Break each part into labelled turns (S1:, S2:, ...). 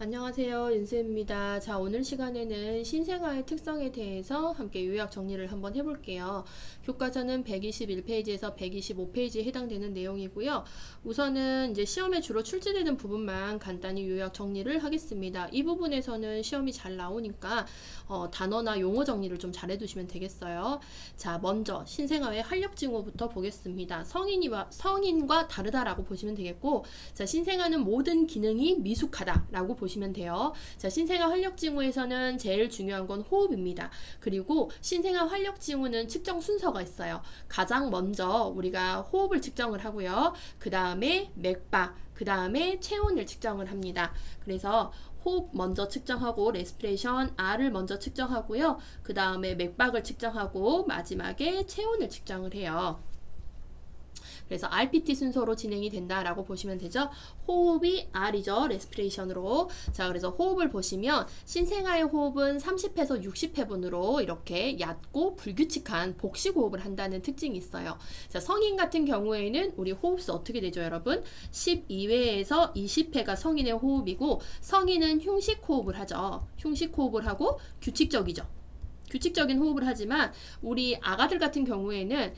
S1: 안녕하세요. 윤쌤입니다. 자, 오늘 시간에는 신생아의 특성에 대해서 함께 요약 정리를 한번 해볼게요. 교과서는 121페이지에서 125페이지에 해당되는 내용이고요. 우선은 이제 시험에 주로 출제되는 부분만 간단히 요약 정리를 하겠습니다. 이 부분에서는 시험이 잘 나오니까 단어나 용어 정리를 좀 잘 해두시면 되겠어요. 자, 먼저 신생아의 활력징후부터 보겠습니다. 성인과 다르다라고 보시면 되겠고, 자, 신생아는 모든 기능이 미숙하다라고 보시면 돼요. 자, 신생아 활력징후에서는 제일 중요한 건 호흡입니다. 그리고 신생아 활력징후는 측정 순서가 있어요. 가장 먼저 우리가 호흡을 측정을 하고요. 그 다음에 맥박, 그 다음에 체온을 측정을 합니다. 그래서 호흡 먼저 측정하고 레스피레이션 R을 먼저 측정하고요. 그 다음에 맥박을 측정하고 마지막에 체온을 측정을 해요. 그래서 RPT 순서로 진행이 된다라고 보시면 되죠. 호흡이 R이죠. 레스피레이션으로. 자, 그래서 호흡을 보시면 신생아의 호흡은 30회에서 60회분으로 이렇게 얕고 불규칙한 복식 호흡을 한다는 특징이 있어요. 자, 성인 같은 경우에는 우리 호흡수 어떻게 되죠, 여러분? 12회에서 20회가 성인의 호흡이고 성인은 흉식 호흡을 하죠. 흉식 호흡을 하고 규칙적이죠. 규칙적인 호흡을 하지만 우리 아가들 같은 경우에는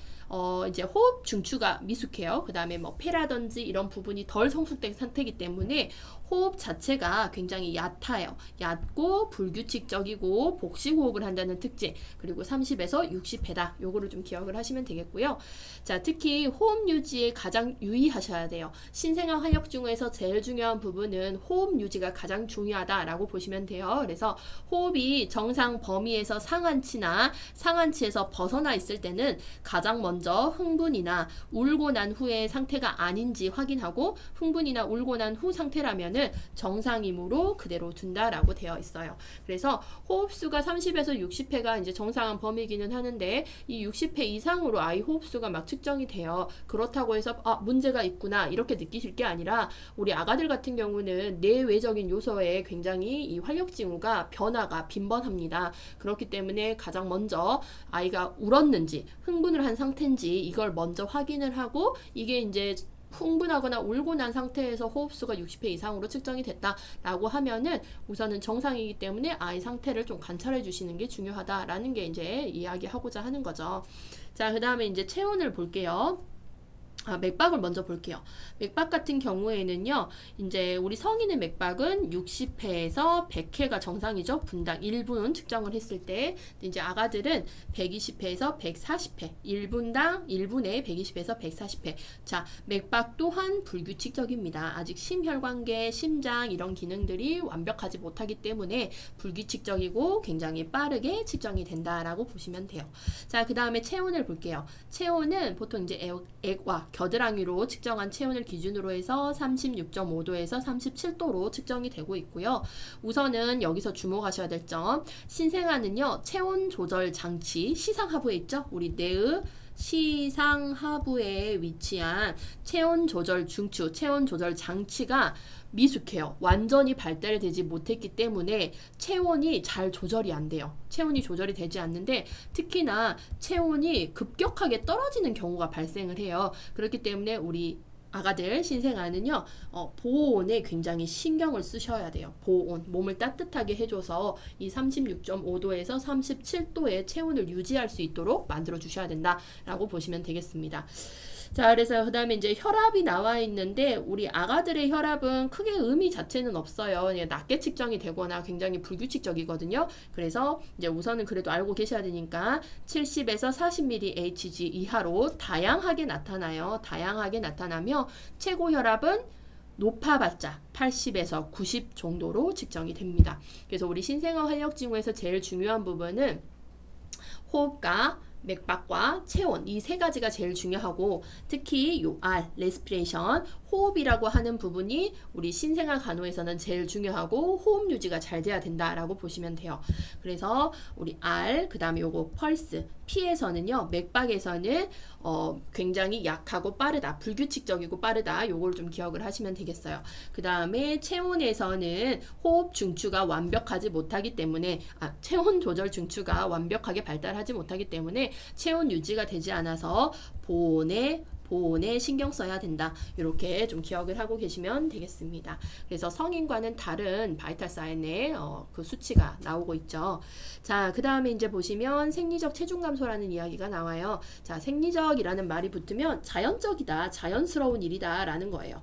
S1: 이제 호흡 중추가 미숙해요. 그 다음에 뭐 폐라든지 이런 부분이 덜 성숙된 상태이기 때문에 호흡 자체가 굉장히 얕아요. 얕고 불규칙적이고 복식 호흡을 한다는 특징, 그리고 30에서 60회다. 요거를 좀 기억을 하시면 되겠고요. 자, 특히 호흡 유지에 가장 유의하셔야 돼요. 신생아 활력증후에서 제일 중요한 부분은 호흡 유지가 가장 중요하다라고 보시면 돼요. 그래서 호흡이 정상 범위에서 상한치나 상한치에서 벗어나 있을 때는 가장 먼저 흥분이나 울고 난 후의 상태가 아닌지 확인하고, 흥분이나 울고 난 후 상태라면은 정상이므로 그대로 둔다라고 되어 있어요. 그래서 호흡수가 30에서 60회가 이제 정상한 범위기는 하는데 이 60회 이상으로 아이 호흡수가 막 측정이 돼요. 그렇다고 해서 문제가 있구나 이렇게 느끼실 게 아니라 우리 아가들 같은 경우는 내외적인 요소에 굉장히 이 활력징후가 변화가 빈번합니다. 그렇기 때문에 가장 먼저 아이가 울었는지 흥분을 한 상태인지 이걸 먼저 확인을 하고, 이게 이제 흥분하거나 울고 난 상태에서 호흡수가 60회 이상으로 측정이 됐다라고 하면은 우선은 정상이기 때문에 아이 상태를 좀 관찰해 주시는 게 중요하다라는 게 이제 이야기하고자 하는 거죠. 자, 그 다음에 이제 체온을 볼게요. 맥박을 먼저 볼게요. 맥박 같은 경우에는요, 이제 우리 성인의 맥박은 60회에서 100회가 정상이죠. 분당 1분 측정을 했을 때. 이제 아가들은 120회에서 140회, 1분당 1분에 120회에서 140회. 자, 맥박 또한 불규칙적입니다. 아직 심혈관계, 심장 이런 기능들이 완벽하지 못하기 때문에 불규칙적이고 굉장히 빠르게 측정이 된다라고 보시면 돼요. 자, 그 다음에 체온을 볼게요. 체온은 보통 이제 액와 겨드랑이로 측정한 체온을 기준으로 해서 36.5도에서 37도로 측정이 되고 있고요. 우선은 여기서 주목하셔야 될 점, 신생아는요 체온 조절 장치 시상하부에 있죠. 우리 뇌의 시상하부에 위치한 체온 조절 중추, 체온 조절 장치가 미숙해요. 완전히 발달되지 못했기 때문에 체온이 잘 조절이 안 돼요. 체온이 조절이 되지 않는데 특히나 체온이 급격하게 떨어지는 경우가 발생을 해요. 그렇기 때문에 우리 아가들, 신생아는요, 보온에 굉장히 신경을 쓰셔야 돼요. 보온, 몸을 따뜻하게 해줘서 이 36.5도에서 37도의 체온을 유지할 수 있도록 만들어 주셔야 된다라고 보시면 되겠습니다. 자, 그래서 그 다음에 이제 혈압이 나와 있는데 우리 아가들의 혈압은 크게 의미 자체는 없어요. 그냥 낮게 측정이 되거나 굉장히 불규칙적이거든요. 그래서 이제 우선은 그래도 알고 계셔야 되니까 70에서 40mHg 이하로 다양하게 나타나요. 다양하게 나타나며 최고 혈압은 높아봤자 80에서 90 정도로 측정이 됩니다. 그래서 우리 신생아 활력징후에서 제일 중요한 부분은 호흡과 맥박과 체온, 이 세 가지가 제일 중요하고, 특히 요 R, 레스피레이션, 호흡이라고 하는 부분이 우리 신생아 간호에서는 제일 중요하고 호흡 유지가 잘 돼야 된다라고 보시면 돼요. 그래서 우리 R, 그 다음에 요거 펄스, P에서는요, 맥박에서는 굉장히 약하고 빠르다, 불규칙적이고 빠르다, 요걸 좀 기억을 하시면 되겠어요. 그 다음에 체온에서는 호흡 중추가 완벽하지 못하기 때문에, 체온 조절 중추가 완벽하게 발달하지 못하기 때문에 체온 유지가 되지 않아서 돈에 신경 써야 된다. 이렇게 좀 기억을 하고 계시면 되겠습니다. 그래서 성인과는 다른 바이탈 사인의 그 수치가 나오고 있죠. 자, 그 다음에 이제 보시면 생리적 체중 감소라는 이야기가 나와요. 자, 생리적이라는 말이 붙으면 자연적이다, 자연스러운 일이다 라는 거예요.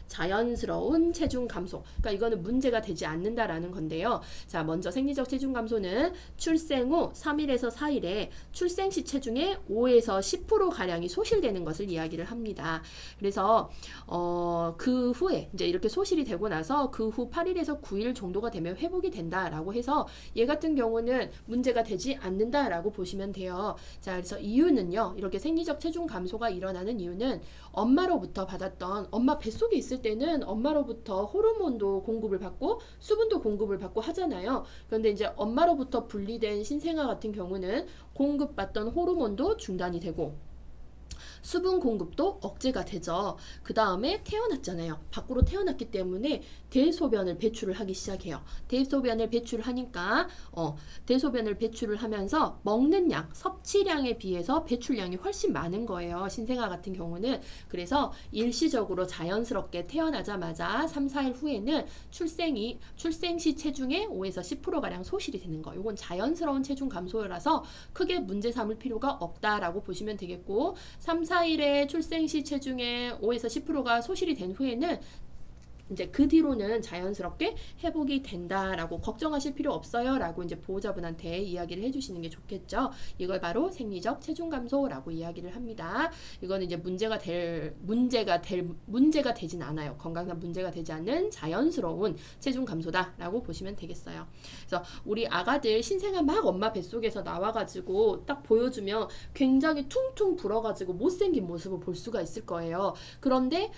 S1: 자연스러운 체중 감소. 그러니까 이거는 문제가 되지 않는다라는 건데요. 자, 먼저 생리적 체중 감소는 출생 후 3일에서 4일에 출생 시 체중의 5에서 10% 가량이 소실되는 것을 이야기를 합니다. 그래서 그 후에 이제 이렇게 소실이 되고 나서 그 후 8일에서 9일 정도가 되면 회복이 된다라고 해서 얘 같은 경우는 문제가 되지 않는다라고 보시면 돼요. 자, 그래서 이유는요. 이렇게 생리적 체중 감소가 일어나는 이유는 엄마로부터 받았던, 엄마 뱃속에 있을 때는 엄마로부터 호르몬도 공급을 받고 수분도 공급을 받고 하잖아요. 그런데 이제 엄마로부터 분리된 신생아 같은 경우는 공급받던 호르몬도 중단이 되고 수분 공급도 억제가 되죠. 그 다음에 태어났잖아요. 밖으로 태어났기 때문에 대소변을 배출을 하기 시작해요. 대소변을 배출하니까 대소변을 배출을 하면서 먹는 양, 섭취량에 비해서 배출량이 훨씬 많은 거예요. 신생아 같은 경우는. 그래서 일시적으로 자연스럽게 태어나자마자 3, 4일 후에는 출생 시 체중의 5에서 10%가량 소실이 되는 거. 이건 자연스러운 체중 감소라서 크게 문제 삼을 필요가 없다라고 보시면 되겠고, 3, 4일에 출생 시 체중의 5에서 10%가 소실이 된 후에는 이제 그 뒤로는 자연스럽게 회복이 된다라고 걱정하실 필요 없어요 라고 이제 보호자분한테 이야기를 해주시는 게 좋겠죠. 이걸 바로 생리적 체중 감소라고 이야기를 합니다. 이거는 이제 문제가 되진 않아요. 건강상 문제가 되지 않는 자연스러운 체중 감소다라고 보시면 되겠어요. 그래서 우리 아가들 신생아 막 엄마 뱃속에서 나와가지고 딱 보여주면 굉장히 퉁퉁 불어가지고 못생긴 모습을 볼 수가 있을 거예요. 그런데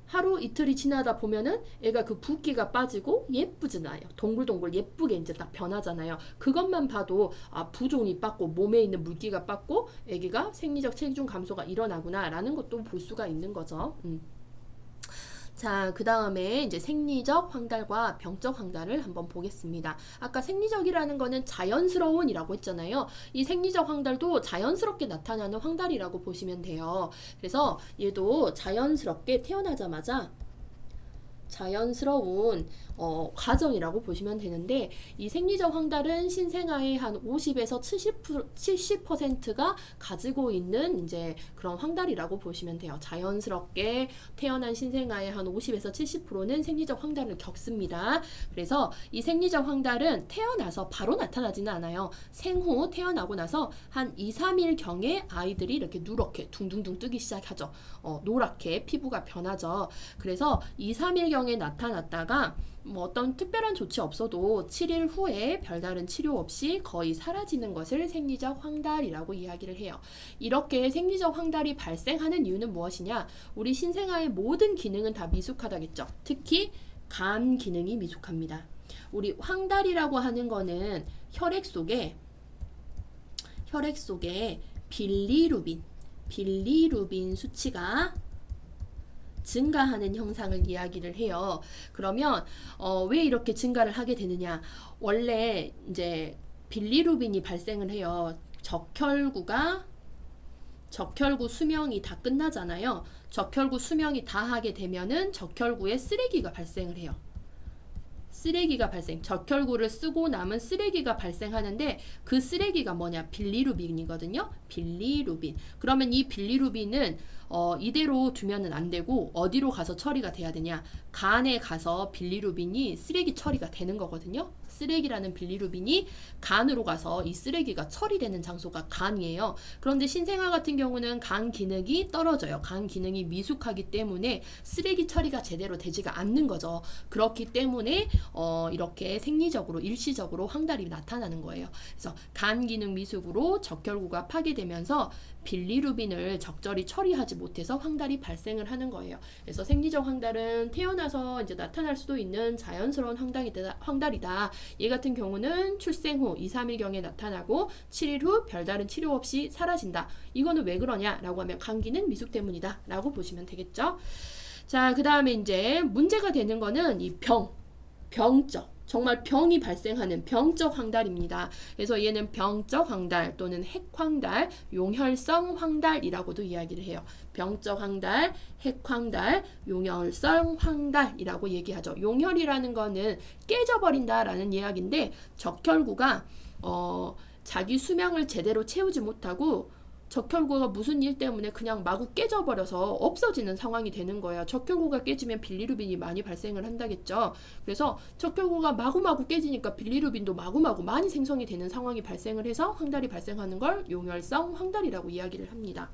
S1: 하루 이틀이 지나다 보면은 애가 그 붓기가 빠지고 예쁘잖아요. 동글동글 예쁘게 이제 딱 변하잖아요. 그것만 봐도 부종이 빠고 몸에 있는 물기가 빠고 애기가 생리적 체중 감소가 일어나구나 라는 것도 볼 수가 있는 거죠. 자, 그 다음에 이제 생리적 황달과 병적 황달을 한번 보겠습니다. 아까 생리적이라는 거는 자연스러운이라고 했잖아요. 이 생리적 황달도 자연스럽게 나타나는 황달이라고 보시면 돼요. 그래서 얘도 자연스럽게 태어나자마자 자연스러운 과정이라고 보시면 되는데, 이 생리적 황달은 신생아의 한 50에서 70%가 가지고 있는 이제 그런 황달이라고 보시면 돼요. 자연스럽게 태어난 신생아의 한 50에서 70%는 생리적 황달을 겪습니다. 그래서 이 생리적 황달은 태어나서 바로 나타나지는 않아요. 생후 태어나고 나서 한 2, 3일 경에 아이들이 이렇게 누렇게 둥둥둥 뜨기 시작하죠. 노랗게 피부가 변하죠. 그래서 2, 3일 경에 나타났다가 뭐 어떤 특별한 조치 없어도 7일 후에 별다른 치료 없이 거의 사라지는 것을 생리적 황달이라고 이야기를 해요. 이렇게 생리적 황달이 발생하는 이유는 무엇이냐? 우리 신생아의 모든 기능은 다 미숙하다겠죠. 특히 간 기능이 미숙합니다. 우리 황달이라고 하는 거는 혈액 속에 빌리루빈 수치가 증가하는 형상을 이야기를 해요. 그러면 왜 이렇게 증가를 하게 되느냐? 원래 이제 빌리루빈이 발생을 해요. 적혈구 수명이 다 끝나잖아요. 적혈구 수명이 다 하게 되면은 적혈구에 쓰레기가 발생을 해요. 적혈구를 쓰고 남은 쓰레기가 발생하는데, 그 쓰레기가 뭐냐? 빌리루빈이거든요. 빌리루빈. 그러면 이 빌리루빈은 이대로 두면은 안 되고 어디로 가서 처리가 돼야 되냐? 간에 가서 빌리루빈이 쓰레기 처리가 되는 거거든요. 쓰레기라는 빌리루빈이 간으로 가서 이 쓰레기가 처리되는 장소가 간이에요. 그런데 신생아 같은 경우는 간 기능이 떨어져요. 간 기능이 미숙하기 때문에 쓰레기 처리가 제대로 되지가 않는 거죠. 그렇기 때문에 이렇게 생리적으로 일시적으로 황달이 나타나는 거예요. 그래서 간 기능 미숙으로 적혈구가 파괴되면서 빌리루빈을 적절히 처리하지 못해서 황달이 발생을 하는 거예요. 그래서 생리적 황달은 태어나서 이제 나타날 수도 있는 자연스러운 황달이다. 얘 같은 경우는 출생 후 2, 3일경에 나타나고 7일 후 별다른 치료 없이 사라진다. 이거는 왜 그러냐라고 하면 간 기능 미숙 때문이다 라고 보시면 되겠죠. 자, 그 다음에 이제 문제가 되는 거는 이 병적 정말 병이 발생하는 병적 황달입니다. 그래서 얘는 병적 황달 또는 핵황달, 용혈성 황달이라고도 이야기를 해요. 병적 황달, 핵황달, 용혈성 황달이라고 얘기하죠. 용혈이라는 거는 깨져버린다라는 이야기인데 적혈구가 자기 수명을 제대로 채우지 못하고 적혈구가 무슨 일 때문에 그냥 마구 깨져버려서 없어지는 상황이 되는 거예요. 적혈구가 깨지면 빌리루빈이 많이 발생을 한다겠죠. 그래서 적혈구가 마구마구 깨지니까 빌리루빈도 마구마구 많이 생성이 되는 상황이 발생을 해서 황달이 발생하는 걸 용혈성 황달이라고 이야기를 합니다.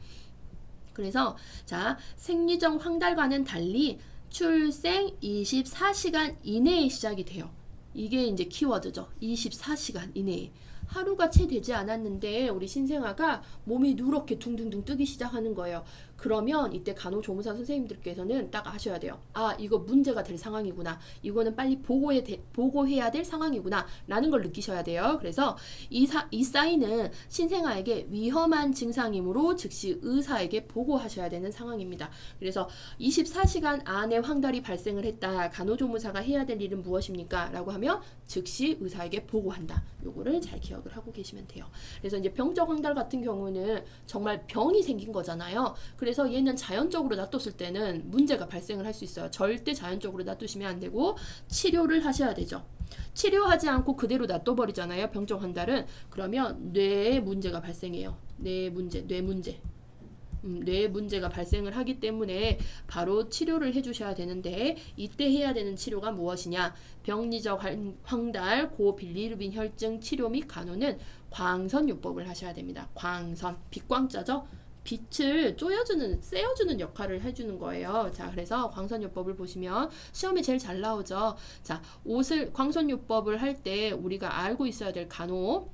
S1: 그래서 자, 생리적 황달과는 달리 출생 24시간 이내에 시작이 돼요. 이게 이제 키워드죠. 24시간 이내에. 하루가 채 되지 않았는데 우리 신생아가 몸이 누렇게 둥둥둥 뜨기 시작하는 거예요. 그러면 이때 간호조무사 선생님들께서는 딱 아셔야 돼요. 아, 이거 문제가 될 상황이구나. 이거는 빨리 보고해야 될 상황이구나. 라는 걸 느끼셔야 돼요. 그래서 이 사인은 신생아에게 위험한 증상이므로 즉시 의사에게 보고하셔야 되는 상황입니다. 그래서 24시간 안에 황달이 발생을 했다. 간호조무사가 해야 될 일은 무엇입니까? 라고 하면 즉시 의사에게 보고한다. 요거를 잘 기억을 하고 계시면 돼요. 그래서 이제 병적 황달 같은 경우는 정말 병이 생긴 거잖아요. 그래서 얘는 자연적으로 놔뒀을 때는 문제가 발생을 할 수 있어요. 절대 자연적으로 놔두시면 안 되고 치료를 하셔야 되죠. 치료하지 않고 그대로 놔둬버리잖아요. 병적 황달은. 그러면 뇌에 문제가 발생해요. 뇌 문제가 발생을 하기 때문에 바로 치료를 해주셔야 되는데 이때 해야 되는 치료가 무엇이냐? 병리적 황달, 고빌리루빈 혈증 치료 및 간호는 광선요법을 하셔야 됩니다. 광선, 빛광자죠? 빛을 쐬어주는 역할을 해주는 거예요. 자, 그래서 광선요법을 보시면 시험에 제일 잘 나오죠. 자, 광선요법을 할 때 우리가 알고 있어야 될 간호.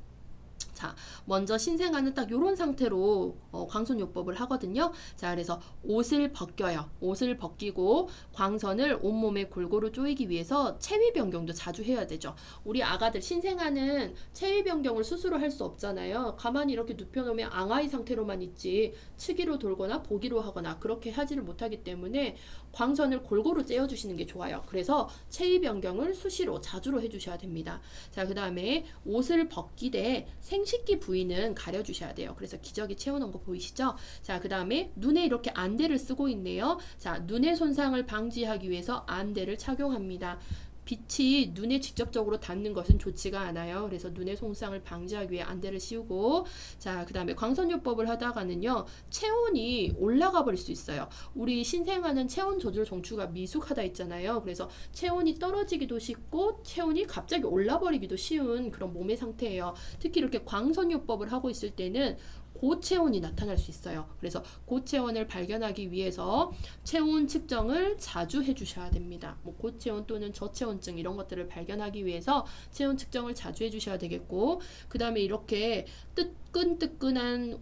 S1: 자, 먼저 신생아는 딱 요런 상태로 광선요법을 하거든요. 자, 그래서 옷을 벗겨요. 옷을 벗기고 광선을 온몸에 골고루 쪼이기 위해서 체위 변경도 자주 해야 되죠. 우리 아가들 신생아는 체위 변경을 스스로 할 수 없잖아요. 가만히 이렇게 눕혀놓으면 앙아이 상태로만 있지 측위로 돌거나 보기로 하거나 그렇게 하지를 못하기 때문에 광선을 골고루 째어주시는 게 좋아요. 그래서 체위 변경을 수시로 자주로 해주셔야 됩니다. 자, 그 다음에 옷을 벗기되 생식기 부위는 가려주셔야 돼요. 그래서 기저귀 채워놓은 거 보이시죠? 자, 그 다음에 눈에 이렇게 안대를 쓰고 있네요. 자, 눈의 손상을 방지하기 위해서 안대를 착용합니다. 빛이 눈에 직접적으로 닿는 것은 좋지가 않아요. 그래서 눈의 손상을 방지하기 위해 안대를 씌우고, 자, 그 다음에 광선요법을 하다가는요, 체온이 올라가 버릴 수 있어요. 우리 신생아는 체온 조절 정추가 미숙하다 했잖아요. 그래서 체온이 떨어지기도 쉽고 체온이 갑자기 올라버리기도 쉬운 그런 몸의 상태예요. 특히 이렇게 광선요법을 하고 있을 때는 고체온이 나타날 수 있어요. 그래서 고체온을 발견하기 위해서 체온 측정을 자주 해주셔야 됩니다. 뭐 고체온 또는 저체온증 이런 것들을 발견하기 위해서 체온 측정을 자주 해주셔야 되겠고, 그 다음에 이렇게 뜨끈뜨끈한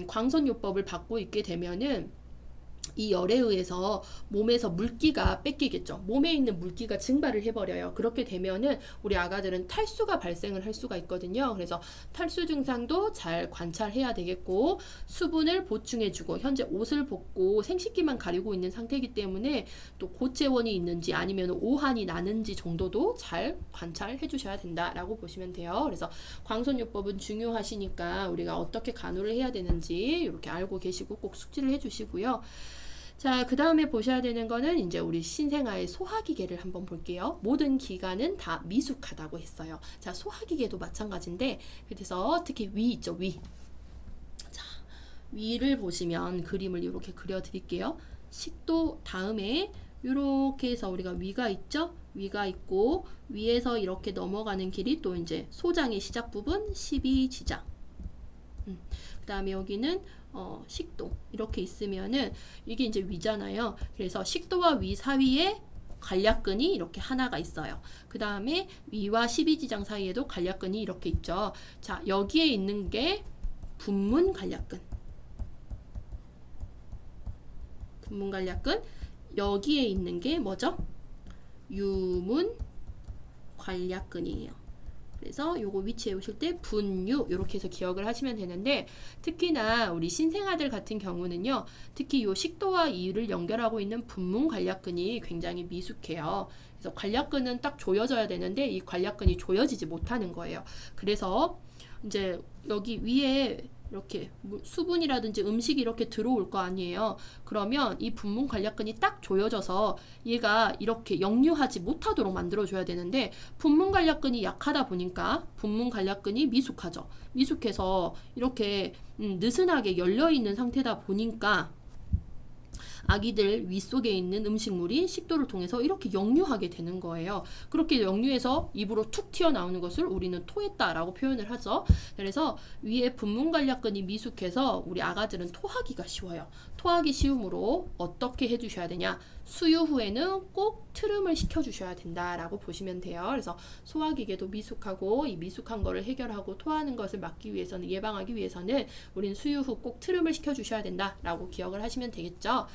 S1: 광선요법을 받고 있게 되면은 이 열에 의해서 몸에서 물기가 뺏기겠죠. 몸에 있는 물기가 증발을 해버려요. 그렇게 되면은 우리 아가들은 탈수가 발생을 할 수가 있거든요. 그래서 탈수 증상도 잘 관찰해야 되겠고, 수분을 보충해주고, 현재 옷을 벗고 생식기만 가리고 있는 상태이기 때문에 또 고체온이 있는지 아니면 오한이 나는지 정도도 잘 관찰해 주셔야 된다라고 보시면 돼요. 그래서 광선요법은 중요하시니까 우리가 어떻게 간호를 해야 되는지 이렇게 알고 계시고 꼭 숙지를 해주시고요. 자, 그 다음에 보셔야 되는 거는 이제 우리 신생아의 소화기계를 한번 볼게요. 모든 기관은 다 미숙하다고 했어요. 자, 소화기계도 마찬가지인데, 그래서 특히 위 있죠, 위. 자, 위를 보시면 그림을 이렇게 그려드릴게요. 식도 다음에 이렇게 해서 우리가 위가 있죠? 위가 있고, 위에서 이렇게 넘어가는 길이 또 이제 소장의 시작 부분 12지장. 그 다음에 여기는 식도 이렇게 있으면은 이게 이제 위잖아요. 그래서 식도와 위 사이에 관략근이 이렇게 하나가 있어요. 그 다음에 위와 12지장 사이에도 관략근이 이렇게 있죠. 자, 여기에 있는 게 분문관략근. 분문관략근. 여기에 있는 게 뭐죠? 유문관략근이에요. 그래서 요거 위치 외우실 때 분유 이렇게 해서 기억을 하시면 되는데, 특히나 우리 신생아들 같은 경우는요, 특히 요 식도와 이유를 연결하고 있는 분문 관략근이 굉장히 미숙해요. 그래서 관략근은 딱 조여져야 되는데 이 관략근이 조여지지 못하는 거예요. 그래서 이제 여기 위에 이렇게 수분이라든지 음식이 이렇게 들어올 거 아니에요. 그러면 이 분문 관략근이 딱 조여져서 얘가 이렇게 역류하지 못하도록 만들어줘야 되는데, 분문 관략근이 약하다 보니까 분문 관략근이 미숙하죠. 미숙해서 이렇게 느슨하게 열려있는 상태다 보니까 아기들 위 속에 있는 음식물이 식도를 통해서 이렇게 역류하게 되는 거예요. 그렇게 역류해서 입으로 툭 튀어나오는 것을 우리는 토했다라고 표현을 하죠. 그래서 위에 분문관략근이 미숙해서 우리 아가들은 토하기가 쉬워요. 토하기 쉬움으로 어떻게 해주셔야 되냐? 수유 후에는 꼭 트름을 시켜주셔야 된다라고 보시면 돼요. 그래서 소화기계도 미숙하고 이 미숙한 거를 해결하고 토하는 것을 막기 위해서는, 예방하기 위해서는 우리는 수유 후 꼭 트름을 시켜주셔야 된다라고 기억을 하시면 되겠죠.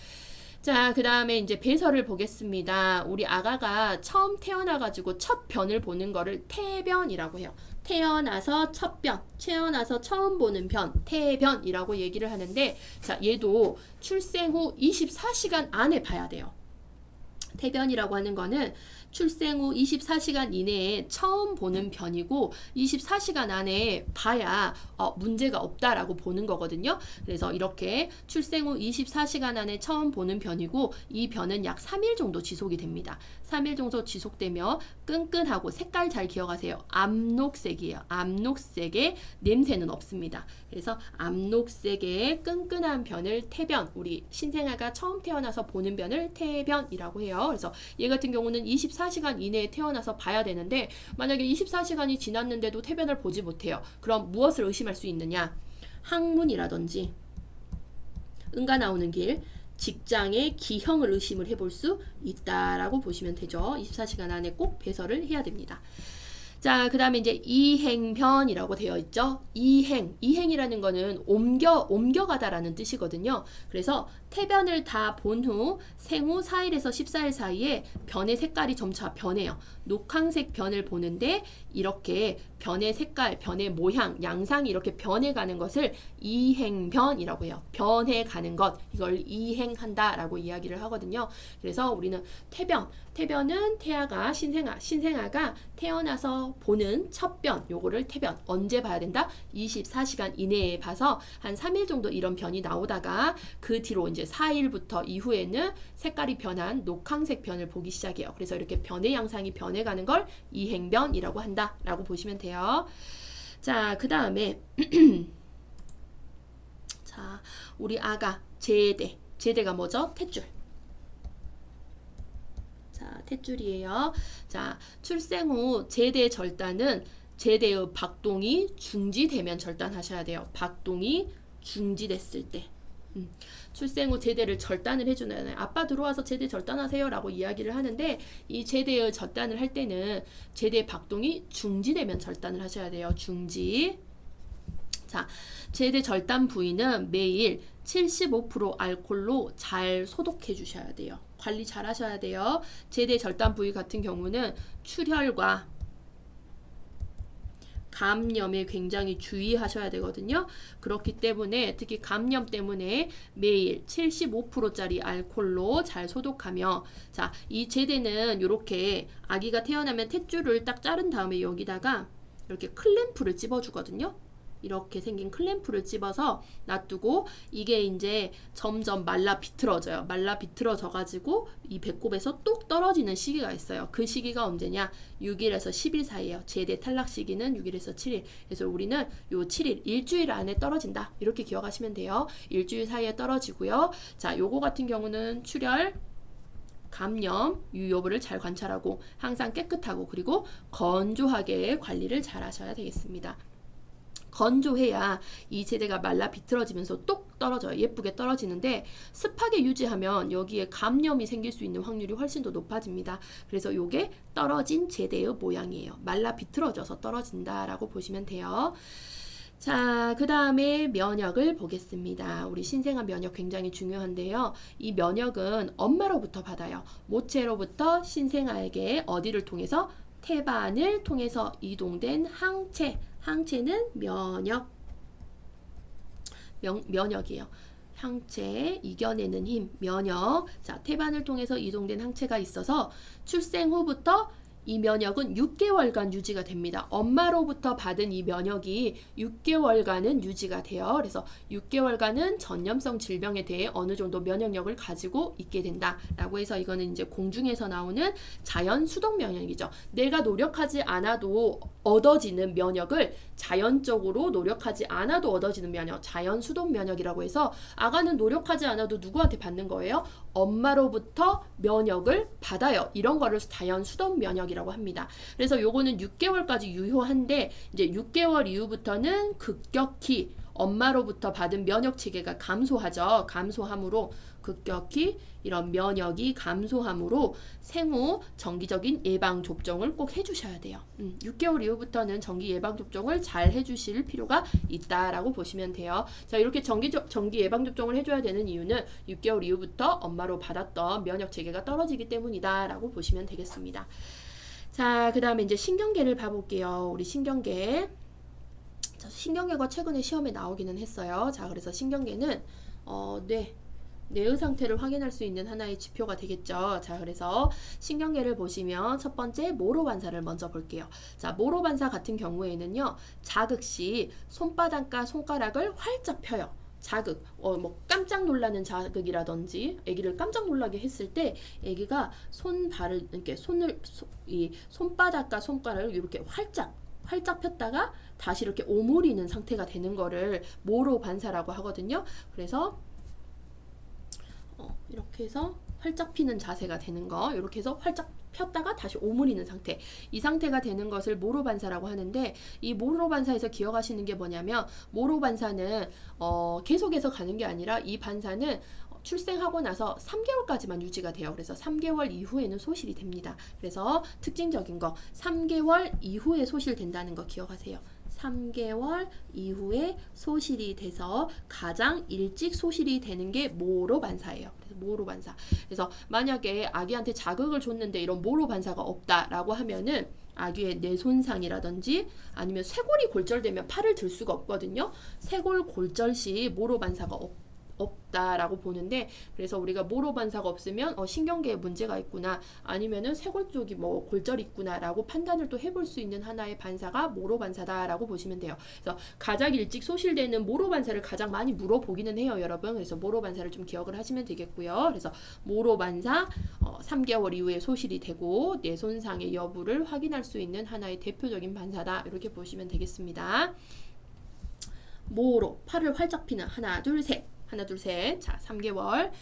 S1: 자, 그 다음에 이제 배설을 보겠습니다. 우리 아가가 처음 태어나가지고 첫 변을 보는 거를 태변이라고 해요. 태어나서 첫 변, 태어나서 처음 보는 변, 태변이라고 얘기를 하는데, 자, 얘도 출생 후 24시간 안에 봐야 돼요. 태변이라고 하는 거는 출생 후 24시간 이내에 처음 보는 변이고 24시간 안에 봐야 문제가 없다라고 보는 거거든요. 그래서 이렇게 출생 후 24시간 안에 처음 보는 변이고 이 변은 약 3일 정도 지속이 됩니다. 3일 정도 지속되며 끈끈하고, 색깔 잘 기억하세요. 암녹색이에요. 암녹색에 냄새는 없습니다. 그래서 암녹색의 끈끈한 변을 태변, 우리 신생아가 처음 태어나서 보는 변을 태변이라고 해요. 그래서 얘 같은 경우는 24시간 이내에 태어나서 봐야 되는데, 만약에 24시간이 지났는데도 태변을 보지 못해요. 그럼 무엇을 의심할 수 있느냐? 항문이라든지 응가 나오는 길, 직장의 기형을 의심을 해볼 수 있다라고 보시면 되죠. 24시간 안에 꼭 배설을 해야 됩니다. 자, 그 다음에 이제 이행변이라고 되어 있죠. 이행이라는 거는 옮겨가다라는 뜻이거든요. 그래서 태변을 다 본 후 생후 4일에서 14일 사이에 변의 색깔이 점차 변해요. 녹황색 변을 보는데 이렇게 변의 색깔, 변의 모양, 양상이 이렇게 변해가는 것을 이행변이라고 해요. 변해가는 것, 이걸 이행한다라고 이야기를 하거든요. 그래서 우리는 태변은 태아가, 신생아가 태어나서 보는 첫 변, 요거를 태변. 언제 봐야 된다? 24시간 이내에 봐서 한 3일 정도 이런 변이 나오다가 그 뒤로 이제 4일부터 이후에는 색깔이 변한 녹황색 변을 보기 시작해요. 그래서 이렇게 변의 양상이 변해가는 걸 이행변이라고 한다라고 보시면 돼요. 자, 그 다음에 자, 우리 아가 제대가 뭐죠? 탯줄. 자, 탯줄이에요. 자, 출생 후 제대 절단은 제대의 박동이 중지되면 절단하셔야 돼요. 박동이 중지됐을 때. 출생 후 제대를 절단을 해주는, 아빠 들어와서 제대 절단하세요 라고 이야기를 하는데, 이 제대의 절단을 할 때는 제대 박동이 중지되면 절단을 하셔야 돼요. 중지. 자, 제대 절단 부위는 매일 75% 알코올로 잘 소독해 주셔야 돼요. 관리 잘 하셔야 돼요. 제대 절단 부위 같은 경우는 출혈과 감염에 굉장히 주의하셔야 되거든요. 그렇기 때문에 특히 감염 때문에 매일 75%짜리 알코올로 잘 소독하며, 자, 이 제대는 이렇게 아기가 태어나면 탯줄을 딱 자른 다음에 여기다가 이렇게 클램프를 찝어주거든요. 이렇게 생긴 클램프를 찝어서 놔두고 이게 이제 점점 말라 비틀어져요. 말라 비틀어져 가지고 이 배꼽에서 뚝 떨어지는 시기가 있어요. 그 시기가 언제냐? 6일에서 10일 사이에요. 제대 탈락 시기는 6일에서 7일. 그래서 우리는 요 7일, 일주일 안에 떨어진다. 이렇게 기억하시면 돼요. 일주일 사이에 떨어지고요. 자, 요거 같은 경우는 출혈, 감염, 유효부를 잘 관찰하고 항상 깨끗하고 그리고 건조하게 관리를 잘 하셔야 되겠습니다. 건조해야 이 제대가 말라 비틀어지면서 똑 떨어져요. 예쁘게 떨어지는데 습하게 유지하면 여기에 감염이 생길 수 있는 확률이 훨씬 더 높아집니다. 그래서 요게 떨어진 제대의 모양이에요. 말라 비틀어져서 떨어진다라고 보시면 돼요. 자, 그 다음에 면역을 보겠습니다. 우리 신생아 면역 굉장히 중요한데요. 이 면역은 엄마로부터 받아요. 모체로부터 신생아에게 어디를 통해서? 태반을 통해서 이동된 항체. 항체는 면역이에요. 항체, 이겨내는 힘, 면역. 자, 태반을 통해서 이동된 항체가 있어서 출생 후부터 이 면역은 6개월간 유지가 됩니다. 엄마로부터 받은 이 면역이 6개월간은 유지가 돼요. 그래서 6개월간은 전염성 질병에 대해 어느 정도 면역력을 가지고 있게 된다라고 해서 이거는 이제 공중에서 나오는 자연 수동 면역이죠. 내가 노력하지 않아도 얻어지는 면역을 자연적으로 노력하지 않아도 얻어지는 면역, 자연 수동 면역이라고 해서 아가는 노력하지 않아도 누구한테 받는 거예요? 엄마로부터 면역을 받아요. 이런 거를 자연 수동 면역이라고 합니다. 그래서 요거는 6개월까지 유효한데 이제 6개월 이후부터는 급격히 엄마로부터 받은 면역 체계가 감소하죠. 감소함으로 급격히 이런 면역이 감소함으로 생후 정기적인 예방 접종을 꼭 해주셔야 돼요. 6개월 이후부터는 정기 예방 접종을 잘 해주실 필요가 있다라고 보시면 돼요. 자, 이렇게 정기 예방 접종을 해줘야 되는 이유는 6개월 이후부터 엄마로 받았던 면역 체계가 떨어지기 때문이다라고 보시면 되겠습니다. 자, 그 다음에 이제 신경계를 봐볼게요. 우리 신경계. 신경계가 최근에 시험에 나오기는 했어요. 자, 그래서 신경계는 뇌의 상태를 확인할 수 있는 하나의 지표가 되겠죠. 자, 그래서 신경계를 보시면 첫 번째 모로반사를 먼저 볼게요. 자, 모로반사 같은 경우에는요, 자극 시 손바닥과 손가락을 활짝 펴요. 자극, 뭐 깜짝 놀라는 자극이라든지 아기를 깜짝 놀라게 했을 때 아기가 이렇게 이 손바닥과 손가락을 이렇게 활짝 폈다가 다시 이렇게 오므리는 상태가 되는 거를 모로 반사라고 하거든요. 그래서 이렇게 해서 활짝 피는 자세가 되는 거, 이렇게 해서 활짝 폈다가 다시 오므리는 상태, 이 상태가 되는 것을 모로 반사라고 하는데, 이 모로 반사에서 기억하시는 게 뭐냐면, 모로 반사는 계속해서 가는 게 아니라 이 반사는 출생하고 나서 3개월까지만 유지가 돼요. 그래서 3개월 이후에는 소실이 됩니다. 그래서 특징적인 거, 3개월 이후에 소실된다는 거 기억하세요. 3개월 이후에 소실이 돼서 가장 일찍 소실이 되는 게 모로 반사예요. 그래서 모로 반사. 그래서 만약에 아기한테 자극을 줬는데 이런 모로 반사가 없다라고 하면은 아기의 뇌 손상이라든지 아니면 쇄골이 골절되면 팔을 들 수가 없거든요. 쇄골 골절 시 모로 반사가 없다라고 보는데, 그래서 우리가 모로 반사가 없으면 신경계에 문제가 있구나, 아니면은 쇄골 쪽이 뭐 골절이 있구나라고 판단을 또 해볼 수 있는 하나의 반사가 모로 반사다라고 보시면 돼요. 그래서 가장 일찍 소실되는 모로 반사를 가장 많이 물어보기는 해요, 여러분. 그래서 모로 반사를 좀 기억을 하시면 되겠고요. 그래서 모로 반사 3개월 이후에 소실이 되고 뇌 손상의 여부를 확인할 수 있는 하나의 대표적인 반사다, 이렇게 보시면 되겠습니다. 모로, 팔을 활짝 피는 하나 둘 셋. 자, 3개월.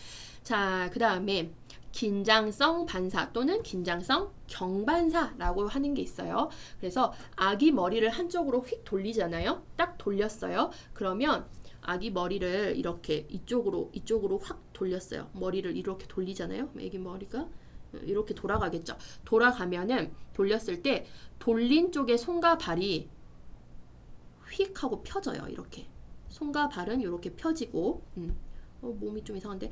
S1: 자, 그 다음에 긴장성 반사 또는 긴장성 경반사라고 하는 게 있어요. 그래서 아기 머리를 한쪽으로 휙 돌리잖아요. 딱 돌렸어요. 그러면 아기 머리를 이렇게 이쪽으로 확 돌렸어요. 머리를 이렇게 돌리잖아요. 아기 머리가 이렇게 돌아가겠죠. 돌아가면은 돌렸을 때 돌린 쪽의 손과 발이 휙 하고 펴져요. 이렇게. 손과 발은 이렇게 펴지고, 몸이 좀 이상한데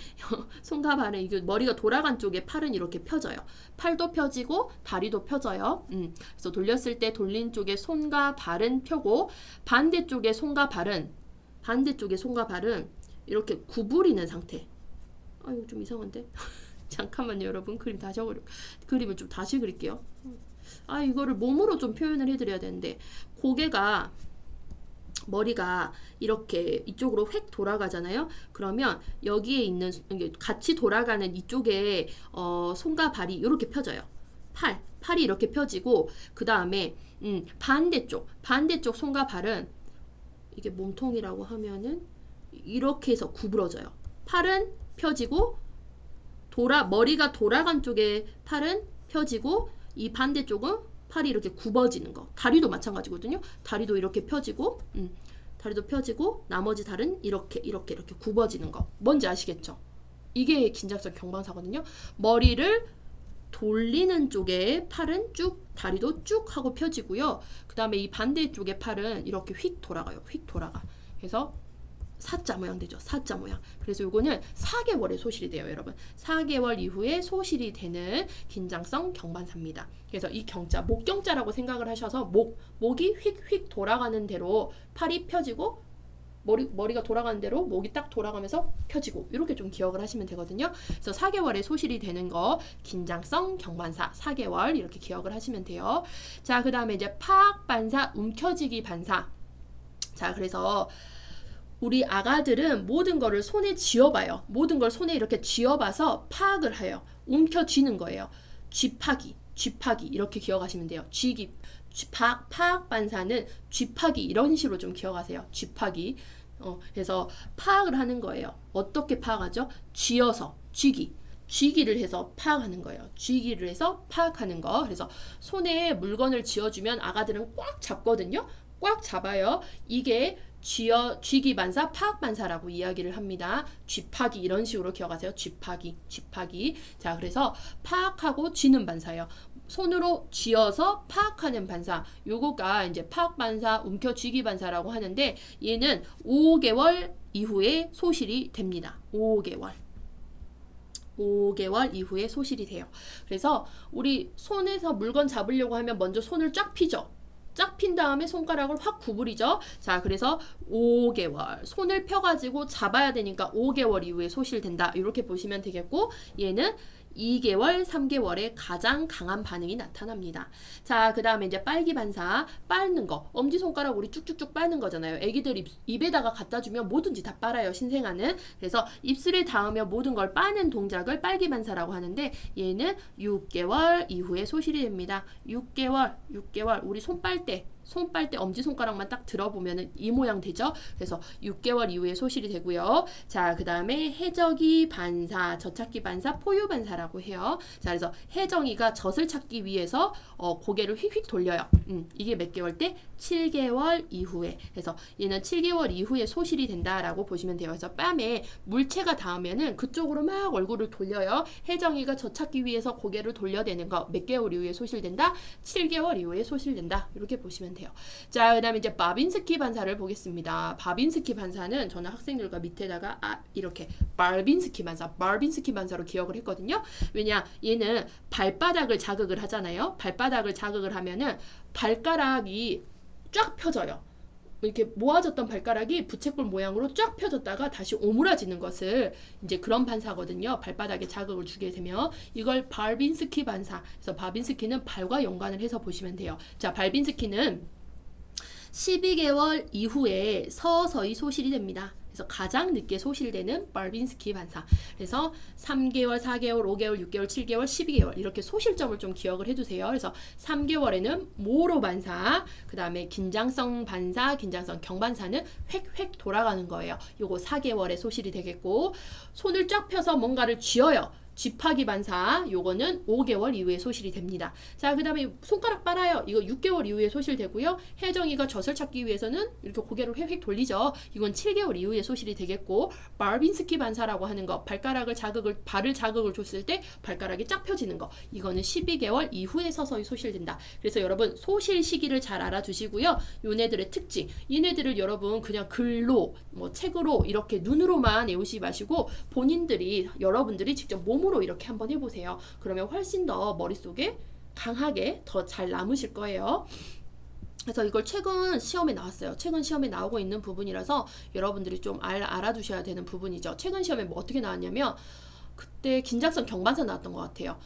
S1: 손과 발은 이게 머리가 돌아간 쪽에 팔은 이렇게 펴져요. 팔도 펴지고 다리도 펴져요. 그래서 돌렸을 때 돌린 쪽에 손과 발은 펴고 반대쪽에 손과 발은 이렇게 구부리는 상태. 이거 좀 이상한데 잠깐만요, 여러분. 그림을 좀 다시 그릴게요. 이거를 몸으로 좀 표현을 해드려야 되는데, 머리가 이렇게 이쪽으로 획 돌아가잖아요. 그러면 여기에 있는 같이 돌아가는 이쪽에 손과 발이 이렇게 펴져요. 팔이 이렇게 펴지고, 그 다음에 반대쪽 손과 발은 이게 몸통이라고 하면은 이렇게 해서 구부러져요. 팔은 펴지고 머리가 돌아간 쪽에 팔은 펴지고, 이 반대쪽은 팔이 이렇게 굽어지는 거. 다리도 마찬가지거든요. 다리도 이렇게 펴지고, 나머지 다리는 이렇게 굽어지는 거. 뭔지 아시겠죠? 이게 긴장성 경반사거든요. 머리를 돌리는 쪽에 팔은 쭉, 다리도 쭉 하고 펴지고요. 그 다음에 이 반대쪽의 팔은 이렇게 휙 돌아가요. 그래서 사자 모양 되죠. 사자 모양. 그래서 요거는 4개월에 소실이 돼요, 여러분. 4개월 이후에 소실이 되는 긴장성 경반사입니다. 그래서 이 경자, 목경자라고 생각을 하셔서 목이 휙휙 돌아가는 대로 팔이 펴지고 머리가 돌아가는 대로 목이 딱 돌아가면서 펴지고 이렇게 좀 기억을 하시면 되거든요. 그래서 4개월에 소실이 되는 거 긴장성 경반사 4개월 이렇게 기억을 하시면 돼요. 자, 그 다음에 이제 파악반사, 움켜쥐기 반사. 자, 그래서 우리 아가들은 모든 거를 손에 쥐어봐요. 모든 걸 손에 이렇게 쥐어봐서 파악을 해요. 움켜쥐는 거예요. 쥐파기 이렇게 기억하시면 돼요. 파악 반사는 쥐파기 이런 식으로 좀 기억하세요. 쥐파기. 그래서 파악을 하는 거예요. 어떻게 파악하죠? 쥐어서 쥐기를 해서 파악하는 거예요. 쥐기를 해서 파악하는 거. 그래서 손에 물건을 쥐어주면 아가들은 꽉 잡거든요. 꽉 잡아요. 이게 쥐기 반사, 파악 반사라고 이야기를 합니다. 쥐파기 이런 식으로 기억하세요. 쥐파기. 자, 그래서 파악하고 쥐는 반사예요. 손으로 쥐어서 파악하는 반사. 요거가 이제 파악 반사, 움켜쥐기 반사라고 하는데 얘는 5개월 이후에 소실이 됩니다. 5개월 이후에 소실이 돼요. 그래서 우리 손에서 물건 잡으려고 하면 먼저 손을 쫙 피죠. 쫙 핀 다음에 손가락을 확 구부리죠. 자, 그래서 5개월 손을 펴가지고 잡아야 되니까 5개월 이후에 소실된다. 이렇게 보시면 되겠고 얘는 2개월, 3개월에 가장 강한 반응이 나타납니다. 자, 그 다음에 이제 빨기 반사, 빨는 거. 엄지손가락 우리 쭉쭉쭉 빨는 거잖아요. 애기들 입에다가 갖다 주면 뭐든지 다 빨아요, 신생아는. 그래서 입술에 닿으며 모든 걸 빠는 동작을 빨기 반사라고 하는데 얘는 6개월 이후에 소실이 됩니다. 6개월, 우리 손빨대 엄지손가락만 딱 들어보면 이 모양 되죠. 그래서 6개월 이후에 소실이 되고요. 자, 그 다음에 해적이 반사, 젖찾기 반사, 포유 반사라고 해요. 자, 그래서 혜정이가 젖을 찾기 위해서 고개를 휙휙 돌려요. 이게 몇 개월 때? 7개월 이후에. 그래서 얘는 7개월 이후에 소실이 된다라고 보시면 돼요. 그래서 뺨에 물체가 닿으면은 그쪽으로 막 얼굴을 돌려요. 혜정이가 젖 찾기 위해서 고개를 돌려대는 거 몇 개월 이후에 소실된다? 7개월 이후에 소실된다. 이렇게 보시면 돼요. 자, 그 다음에 이제 바빈스키 반사를 보겠습니다. 바빈스키 반사는 저는 학생들과 밑에다가 이렇게 바빈스키 반사로 기억을 했거든요. 왜냐, 얘는 발바닥을 자극을 하잖아요. 발바닥을 자극을 하면은 발가락이 쫙 펴져요. 이렇게 모아졌던 발가락이 부채꼴 모양으로 쫙 펴졌다가 다시 오므라지는 것을 이제 그런 반사거든요. 발바닥에 자극을 주게 되면 이걸 바빈스키 반사. 그래서 바빈스키는 발과 연관을 해서 보시면 돼요. 자, 바빈스키는 12개월 이후에 서서히 소실이 됩니다. 그래서 가장 늦게 소실되는 바빈스키 반사. 그래서 3개월, 4개월, 5개월, 6개월, 7개월, 12개월 이렇게 소실점을 좀 기억을 해두세요. 그래서 3개월에는 모로 반사, 그 다음에 긴장성 반사, 긴장성 경반사는 획획 돌아가는 거예요. 요거 4개월에 소실이 되겠고, 손을 쫙 펴서 뭔가를 쥐어요. 쥐파기 반사, 요거는 5개월 이후에 소실이 됩니다. 자, 그 다음에 손가락 빨아요. 이거 6개월 이후에 소실되고요. 혜정이가 젖을 찾기 위해서는 이렇게 고개를 획획 돌리죠. 이건 7개월 이후에 소실이 되겠고, 바빈스키 반사라고 하는 거, 발을 자극을 줬을 때 발가락이 쫙 펴지는 거, 이거는 12개월 이후에 서서히 소실된다. 그래서 여러분 소실 시기를 잘 알아두시고요. 요네들의 특징, 얘네들을 여러분 그냥 글로, 책으로 이렇게 눈으로만 외우지 마시고 여러분들이 직접 몸으로 이렇게 한번 해보세요. 그러면 훨씬 더 머릿속에 강하게 더 잘 남으실 거예요. 그래서 이걸 최근 시험에 나왔어요. 최근 시험에 나오고 있는 부분이라서 여러분들이 좀 알아두셔야 되는 부분이죠. 최근 시험에 뭐 어떻게 나왔냐면 그때 긴장성 경반사 나왔던 것 같아요.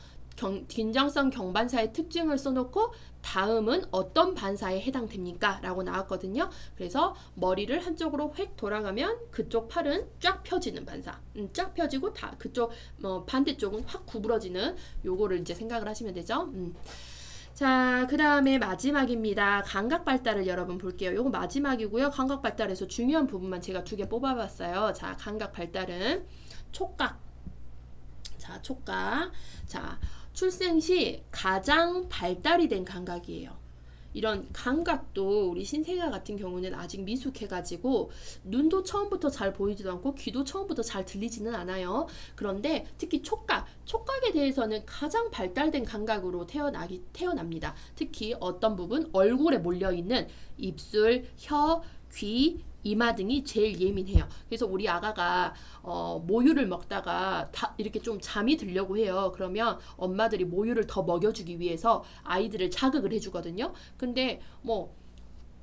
S1: 긴장성 경반사의 특징을 써놓고 다음은 어떤 반사에 해당됩니까? 라고 나왔거든요. 그래서 머리를 한쪽으로 획 돌아가면 그쪽 팔은 쫙 펴지는 반사. 쫙 펴지고 그쪽 반대쪽은 확 구부러지는, 요거를 이제 생각을 하시면 되죠. 자, 그 다음에 마지막입니다. 감각 발달을 여러분 볼게요. 요거 마지막이고요. 감각 발달에서 중요한 부분만 제가 2개 뽑아봤어요. 자, 감각 발달은 촉각. 자, 촉각. 자, 출생 시 가장 발달이 된 감각이에요. 이런 감각도 우리 신생아 같은 경우는 아직 미숙해가지고 눈도 처음부터 잘 보이지도 않고 귀도 처음부터 잘 들리지는 않아요. 그런데 특히 촉각에 대해서는 가장 발달된 감각으로 태어납니다. 특히 어떤 부분? 얼굴에 몰려있는 입술, 혀, 귀, 이마 등이 제일 예민해요. 그래서 우리 아가가 모유를 먹다가 이렇게 좀 잠이 들려고 해요. 그러면 엄마들이 모유를 더 먹여주기 위해서 아이들을 자극을 해주거든요. 근데 뭐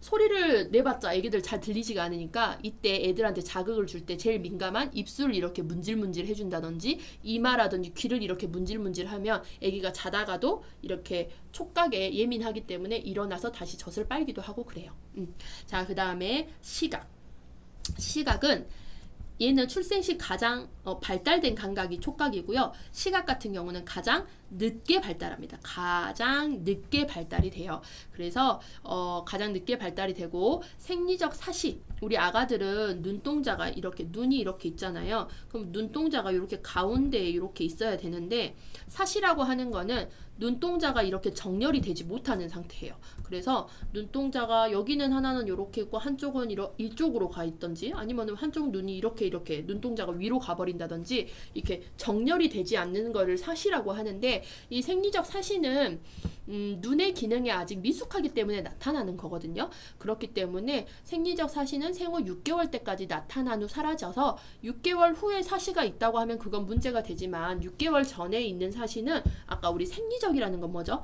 S1: 소리를 내봤자 애기들 잘 들리지가 않으니까 이때 애들한테 자극을 줄 때 제일 민감한 입술을 이렇게 문질문질 해준다든지 이마라든지 귀를 이렇게 문질문질 하면 애기가 자다가도 이렇게 촉각에 예민하기 때문에 일어나서 다시 젖을 빨기도 하고 그래요. 자, 그 다음에 시각. 시각은 얘는 출생 시 가장 발달된 감각이 촉각이고요. 시각 같은 경우는 가장 늦게 발달합니다. 가장 늦게 발달이 돼요. 그래서 가장 늦게 발달이 되고 생리적 사시. 우리 아가들은 눈동자가 이렇게 눈이 이렇게 있잖아요. 그럼 눈동자가 이렇게 가운데에 이렇게 있어야 되는데 사시라고 하는 거는 눈동자가 이렇게 정렬이 되지 못하는 상태예요. 그래서 눈동자가 여기는 하나는 이렇게 있고 한쪽은 이쪽으로 가 있던지 아니면 한쪽 눈이 이렇게 눈동자가 위로 가버린다든지 이렇게 정렬이 되지 않는 거를 사시라고 하는데 이 생리적 사시는 눈의 기능이 아직 미숙하기 때문에 나타나는 거거든요. 그렇기 때문에 생리적 사시는 생후 6개월 때까지 나타난 후 사라져서 6개월 후에 사시가 있다고 하면 그건 문제가 되지만 6개월 전에 있는 사시는 아까 우리 생리적이라는 건 뭐죠?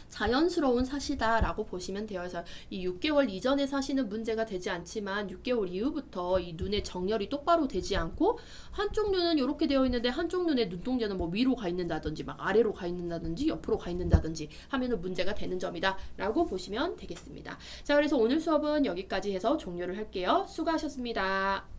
S1: 자연스러운 사시다라고 보시면 돼요. 그래서 이 6개월 이전의 사시는 문제가 되지 않지만 6개월 이후부터 이 눈의 정렬이 똑바로 되지 않고 한쪽 눈은 이렇게 되어 있는데 한쪽 눈의 눈동자는 뭐 위로 가 있는다든지 막 아래로 가 있는다든지 옆으로 가 있는다든지 하면은 문제가 되는 점이다 라고 보시면 되겠습니다. 자, 그래서 오늘 수업은 여기까지 해서 종료를 할게요. 수고하셨습니다.